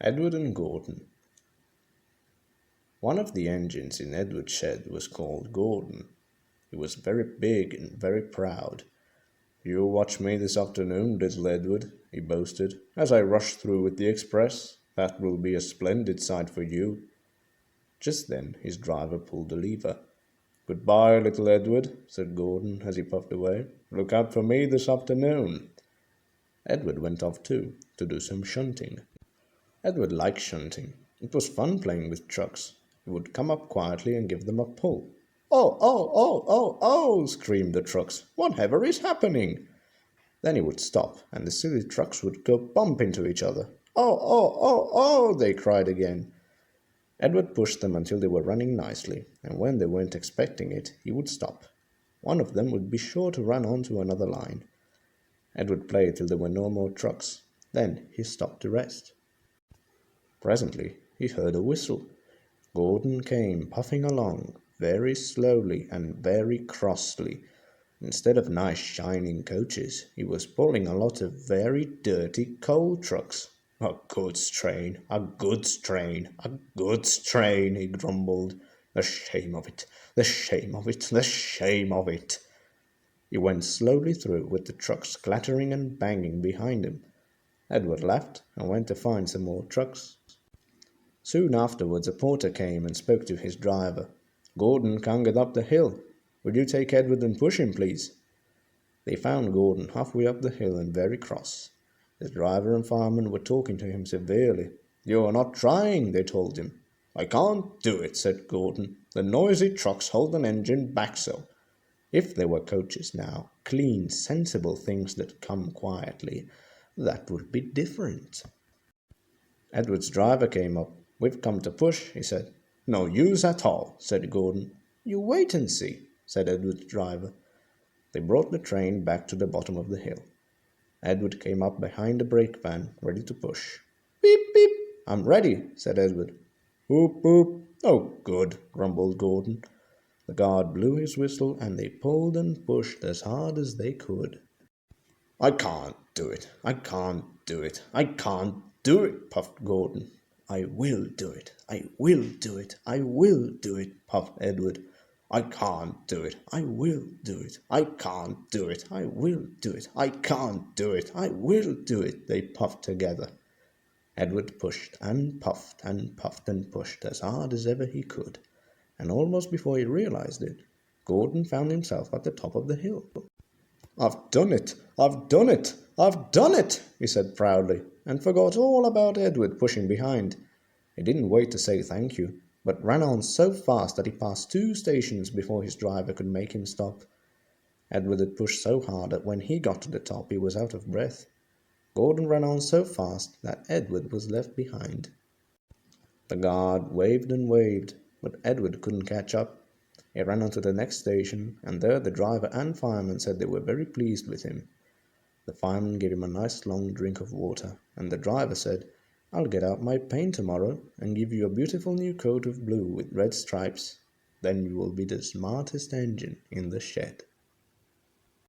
Edward and Gordon. One of the engines in Edward's shed was called Gordon. He was very big and very proud. "You watch me this afternoon, little Edward," he boasted, "as I rush through with the express. That will be a splendid sight for you." Just then his driver pulled the lever. "Goodbye, little Edward," said Gordon as he puffed away. "Look out for me this afternoon." Edward went off too, to do some shunting. Edward liked shunting. It was fun playing with trucks. He would come up quietly and give them a pull. "Oh, oh, oh, oh, oh!" screamed the trucks. "Whatever is happening?" Then he would stop, and the silly trucks would go bump into each other. "Oh, oh, oh, oh!" they cried again. Edward pushed them until they were running nicely, and when they weren't expecting it, he would stop. One of them would be sure to run on to another line. Edward played till there were no more trucks. Then he stopped to rest. Presently he heard a whistle. Gordon came puffing along, very slowly and very crossly. Instead of nice shining coaches, he was pulling a lot of very dirty coal trucks. "A goods train, a goods train, a goods train," he grumbled. "The shame of it, the shame of it, the shame of it." He went slowly through with the trucks clattering and banging behind him. Edward laughed and went to find some more trucks. Soon afterwards a porter came and spoke to his driver. "Gordon can't get up the hill. Would you take Edward and push him, please?" They found Gordon halfway up the hill and very cross. The driver and fireman were talking to him severely. "You're not trying," they told him. "I can't do it," said Gordon. "The noisy trucks hold an engine back so." If there were coaches now, clean, sensible things that come quietly, that would be different. Edward's driver came up. "We've come to push," he said. "No use at all," said Gordon. "You wait and see," said Edward's driver. They brought the train back to the bottom of the hill. Edward came up behind the brake van, ready to push. "Beep, beep, I'm ready," said Edward. "Whoop, whoop. Oh, good," grumbled Gordon. The guard blew his whistle and they pulled and pushed as hard as they could. "I can't do it, I can't do it, I can't do it," puffed Gordon. "I will do it, I will do it, I will do it," puffed Edward. "I can't do it, I will do it, I can't do it, I will do it, I can't do it, I will do it," they puffed together. Edward pushed and puffed and puffed and pushed as hard as ever he could, and almost before he realized it, Gordon found himself at the top of the hill. "I've done it, I've done it, I've done it," he said proudly, and forgot all about Edward pushing behind. He didn't wait to say thank you, but ran on so fast that he passed 2 stations before his driver could make him stop. Edward had pushed so hard that when he got to the top he was out of breath. Gordon ran on so fast that Edward was left behind. The guard waved and waved, but Edward couldn't catch up. He ran on to the next station, and there the driver and fireman said they were very pleased with him. The fireman gave him a nice long drink of water, and the driver said, "I'll get out my paint tomorrow and give you a beautiful new coat of blue with red stripes. Then you will be the smartest engine in the shed."